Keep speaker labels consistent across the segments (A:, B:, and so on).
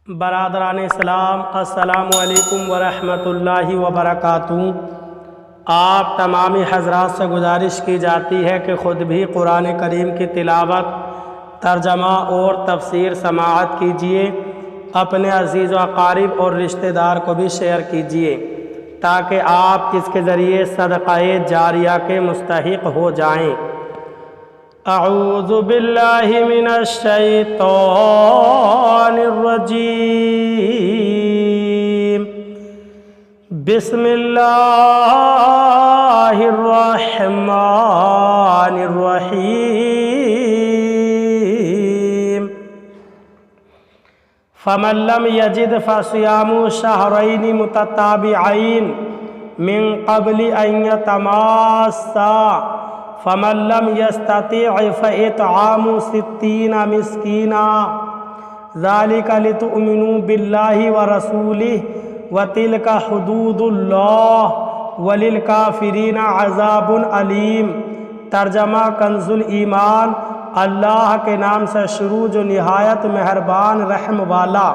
A: برادران اسلام، السلام علیکم ورحمۃ اللہ وبرکاتہ۔ آپ تمامی حضرات سے گزارش کی جاتی ہے کہ خود بھی قرآن کریم کی تلاوت، ترجمہ اور تفسیر سماعت کیجیے، اپنے عزیز و اقارب اور رشتہ دار کو بھی شیئر کیجیے تاکہ آپ اس کے ذریعے صدقہ جاریہ کے مستحق ہو جائیں۔ اعوذ باللہ من الشیطان الرجیم، بسم اللہ الرحمن الرحیم۔ فمن لم یجد فصیام شہرین متتابعین من قبل ان یتماسا، فمن لم یستطع فاطعام 60 مسکینا، ذالک لتؤمنوا باللہ ورسولہ وتلک حدود اللہ وللکافرین عذاب علیم۔ ترجمہ کنز الایمان۔ اللہ کے نام سے شروع جو نہایت مہربان رحم والا۔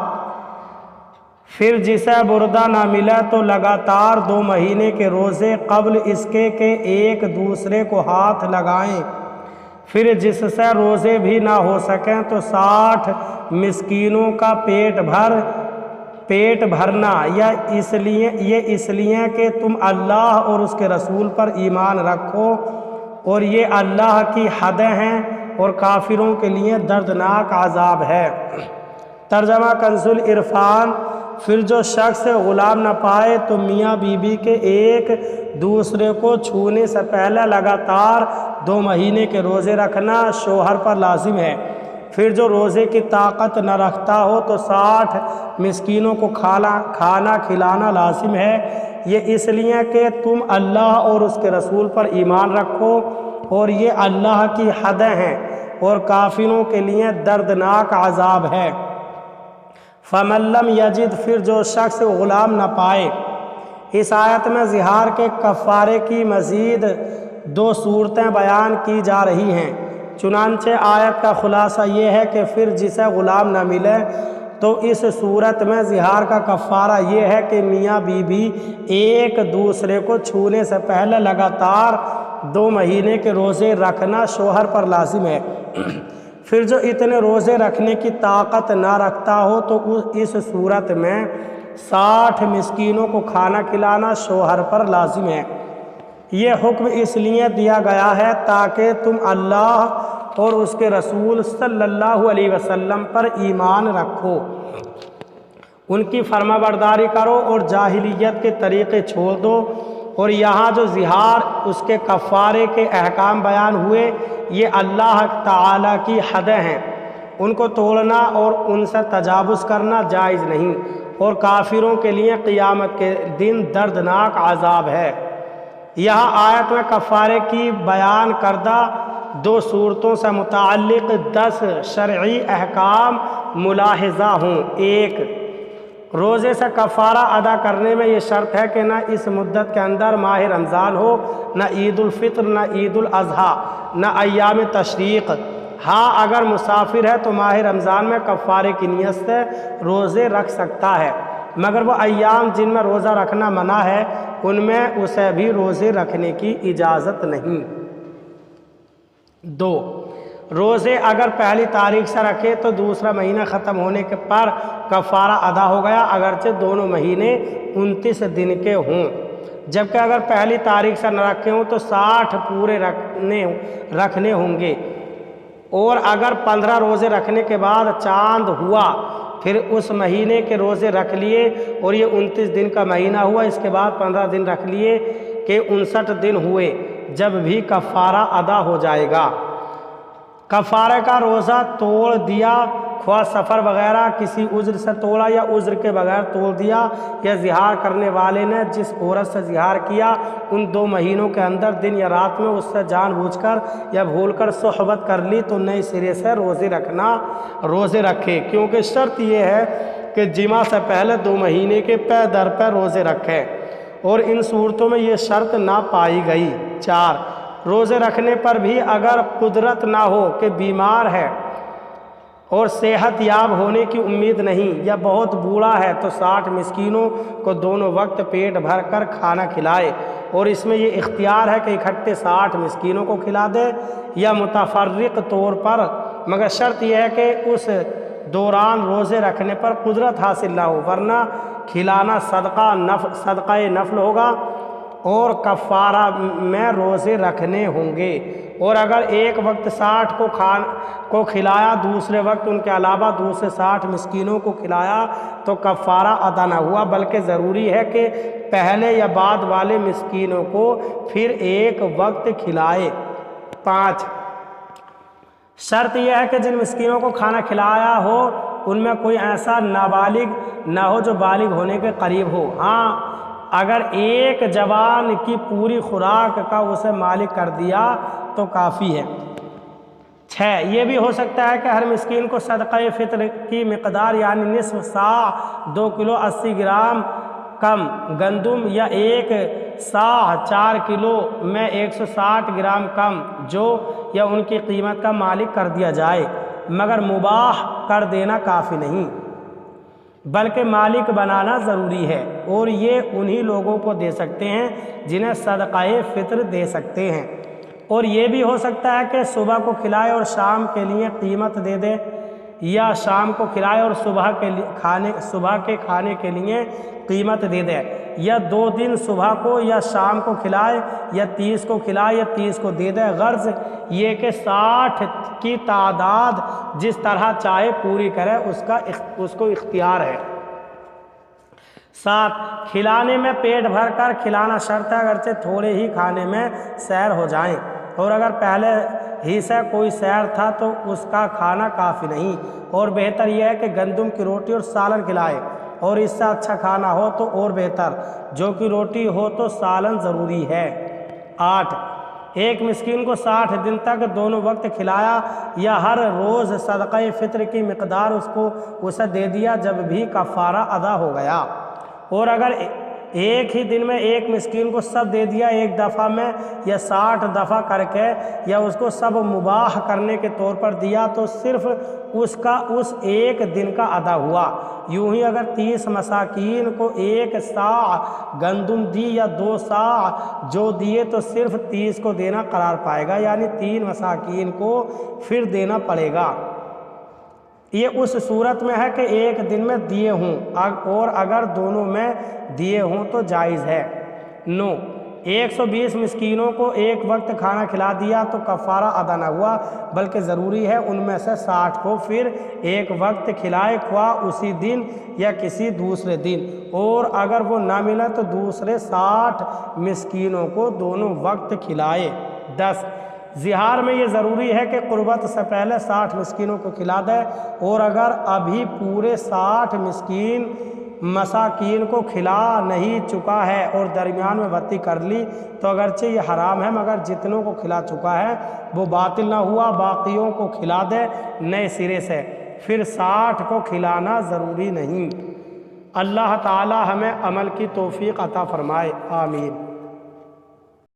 A: پھر جسے بردہ نہ ملا تو لگاتار 2 مہینے کے روزے قبل اس کے کہ ایک دوسرے کو ہاتھ لگائیں۔ پھر جس سے روزے بھی نہ ہو سکیں تو 60 مسکینوں کا پیٹ بھرنا، یہ اس لیے کہ تم اللہ اور اس کے رسول پر ایمان رکھو، اور یہ اللہ کی حدیں ہیں اور کافروں کے لیے دردناک عذاب ہے۔ ترجمہ کنز العرفان۔ پھر جو شخص غلام نہ پائے تو میاں بیوی کے ایک دوسرے کو چھونے سے پہلے لگاتار 2 مہینے کے روزے رکھنا شوہر پر لازم ہے۔ پھر جو روزے کی طاقت نہ رکھتا ہو تو 60 مسکینوں کو کھانا کھلانا لازم ہے، یہ اس لیے کہ تم اللہ اور اس کے رسول پر ایمان رکھو، اور یہ اللہ کی حدیں ہیں اور کافروں کے لیے دردناک عذاب ہے۔ فمن لم یجد، پھر جو شخص غلام نہ پائے۔ اس آیت میں ظہار کے کفارے کی مزید 2 صورتیں بیان کی جا رہی ہیں، چنانچہ آیت کا خلاصہ یہ ہے کہ پھر جسے غلام نہ ملے تو اس صورت میں ظہار کا کفارہ یہ ہے کہ میاں بیوی ایک دوسرے کو چھونے سے پہلے لگاتار 2 مہینے کے روزے رکھنا شوہر پر لازم ہے۔ پھر جو اتنے روزے رکھنے کی طاقت نہ رکھتا ہو تو اس صورت میں 60 مسکینوں کو کھانا کھلانا شوہر پر لازم ہے۔ یہ حکم اس لیے دیا گیا ہے تاکہ تم اللہ اور اس کے رسول صلی اللہ علیہ وسلم پر ایمان رکھو، ان کی فرما برداری کرو اور جاہلیت کے طریقے چھوڑ دو۔ اور یہاں جو ظہار اس کے کفارے کے احکام بیان ہوئے، یہ اللہ تعالیٰ کی حدیں ہیں، ان کو توڑنا اور ان سے تجاوز کرنا جائز نہیں، اور کافروں کے لیے قیامت کے دن دردناک عذاب ہے۔ یہاں آیت میں کفارے کی بیان کردہ 2 صورتوں سے متعلق 10 شرعی احکام ملاحظہ ہوں۔ 1، روزے سے کفارہ ادا کرنے میں یہ شرط ہے کہ نہ اس مدت کے اندر ماہ رمضان ہو، نہ عید الفطر، نہ عید الاضحیٰ، نہ ایام تشریق۔ ہاں اگر مسافر ہے تو ماہ رمضان میں کفارے کی نیت سے روزے رکھ سکتا ہے، مگر وہ ایام جن میں روزہ رکھنا منع ہے ان میں اسے بھی روزے رکھنے کی اجازت نہیں۔ 2، روزے اگر پہلی تاریخ سے رکھے تو دوسرا مہینہ ختم ہونے کے پر کفارہ ادا ہو گیا، اگرچہ دونوں مہینے 29 دن کے ہوں۔ جبکہ اگر پہلی تاریخ سے نہ رکھے ہوں تو 60 پورے رکھنے ہوں گے، اور اگر 15 روزے رکھنے کے بعد چاند ہوا پھر اس مہینے کے روزے رکھ لیے اور یہ 29 دن کا مہینہ ہوا، اس کے بعد 15 دن رکھ لیے کہ 59 دن ہوئے، جب بھی کفارہ ادا ہو جائے گا۔ کفارے کا روزہ توڑ دیا، خواہ سفر وغیرہ کسی عذر سے توڑا یا عذر کے بغیر توڑ دیا، یا ظہار کرنے والے نے جس عورت سے ظہار کیا ان 2 مہینوں کے اندر دن یا رات میں اس سے جان بوجھ کر یا بھول کر صحبت کر لی تو نئے سرے سے روزے رکھے، کیونکہ شرط یہ ہے کہ جمعہ سے پہلے 2 مہینے کے پے در پے روزے رکھے، اور ان صورتوں میں یہ شرط نہ پائی گئی۔ 4، روزے رکھنے پر بھی اگر قدرت نہ ہو کہ بیمار ہے اور صحت یاب ہونے کی امید نہیں، یا بہت بوڑھا ہے تو 60 مسکینوں کو دونوں وقت پیٹ بھر کر کھانا کھلائے، اور اس میں یہ اختیار ہے کہ اکٹھے 60 مسکینوں کو کھلا دے یا متفرق طور پر، مگر شرط یہ ہے کہ اس دوران روزے رکھنے پر قدرت حاصل نہ ہو، ورنہ کھلانا صدقہ نفل ہوگا اور کفارہ میں روزے رکھنے ہوں گے۔ اور اگر ایک وقت 60 کو کھلایا، دوسرے وقت ان کے علاوہ دوسرے 60 مسکینوں کو کھلایا تو کفارہ ادا نہ ہوا، بلکہ ضروری ہے کہ پہلے یا بعد والے مسکینوں کو پھر ایک وقت کھلائے۔ 5، شرط یہ ہے کہ جن مسکینوں کو کھانا کھلایا ہو ان میں کوئی ایسا نابالغ نہ ہو جو بالغ ہونے کے قریب ہو۔ ہاں، اگر ایک جوان کی پوری خوراک کا اسے مالک کر دیا تو کافی ہے۔ 6، یہ بھی ہو سکتا ہے کہ ہر مسکین کو صدقہ فطر کی مقدار یعنی نصف صاع 2 کلو 80 گرام کم گندم یا 1 صاع 4 کلو میں 160 گرام کم جو یا ان کی قیمت کا مالک کر دیا جائے، مگر مباح کر دینا کافی نہیں بلکہ مالک بنانا ضروری ہے، اور یہ انہی لوگوں کو دے سکتے ہیں جنہیں صدقہ فطر دے سکتے ہیں۔ اور یہ بھی ہو سکتا ہے کہ صبح کو کھلائے اور شام کے لیے قیمت دے دے، یا شام کو کھلائے اور صبح کے کھانے کے لیے قیمت دے دے، یا 2 دن صبح کو یا شام کو کھلائے، یا 30 کو کھلائے یا 30 کو دے دے، غرض یہ کہ 60 کی تعداد جس طرح چاہے پوری کرے، اس کو اختیار ہے۔ 7، کھلانے میں پیٹ بھر کر کھلانا شرط ہے، اگرچہ تھوڑے ہی کھانے میں سیر ہو جائیں، اور اگر پہلے ہی سے کوئی سیر تھا تو اس کا کھانا کافی نہیں، اور بہتر یہ ہے کہ گندم کی روٹی اور سالن کھلائے، اور اس سے اچھا کھانا ہو تو اور بہتر، جو کہ روٹی ہو تو سالن ضروری ہے۔ 8، ایک مسکین کو 60 دن تک دونوں وقت کھلایا یا ہر روز صدقہ فطر کی مقدار اسے دے دیا جب بھی کفارہ ادا ہو گیا، اور اگر ایک ہی دن میں ایک مسکین کو سب دے دیا ایک دفعہ میں یا 60 دفعہ کر کے، یا اس کو سب مباح کرنے کے طور پر دیا تو صرف اس ایک دن کا ادا ہوا۔ یوں ہی اگر 30 مساکین کو 1 صاع گندم دی یا 2 صاع جو دیے تو صرف 30 کو دینا قرار پائے گا، یعنی 3 مساکین کو پھر دینا پڑے گا۔ یہ اس صورت میں ہے کہ ایک دن میں دیے ہوں، اور اگر دونوں میں دیے ہوں تو جائز ہے۔ 9، 120 مسکینوں کو ایک وقت کھانا کھلا دیا تو کفارہ ادا نہ ہوا، بلکہ ضروری ہے ان میں سے 60 کو پھر ایک وقت کھلائے، خواہ اسی دن یا کسی دوسرے دن، اور اگر وہ نہ ملا تو دوسرے 60 مسکینوں کو دونوں وقت کھلائے۔ 10، زہار میں یہ ضروری ہے کہ قربت سے پہلے 60 مسکینوں کو کھلا دے، اور اگر ابھی پورے 60 مساکین کو کھلا نہیں چکا ہے اور درمیان میں بتی کر لی تو اگرچہ یہ حرام ہے، مگر جتنوں کو کھلا چکا ہے وہ باطل نہ ہوا، باقیوں کو کھلا دے نئے سرے سے، پھر 60 کو کھلانا ضروری نہیں۔ اللہ تعالی ہمیں عمل کی توفیق عطا فرمائے، آمین۔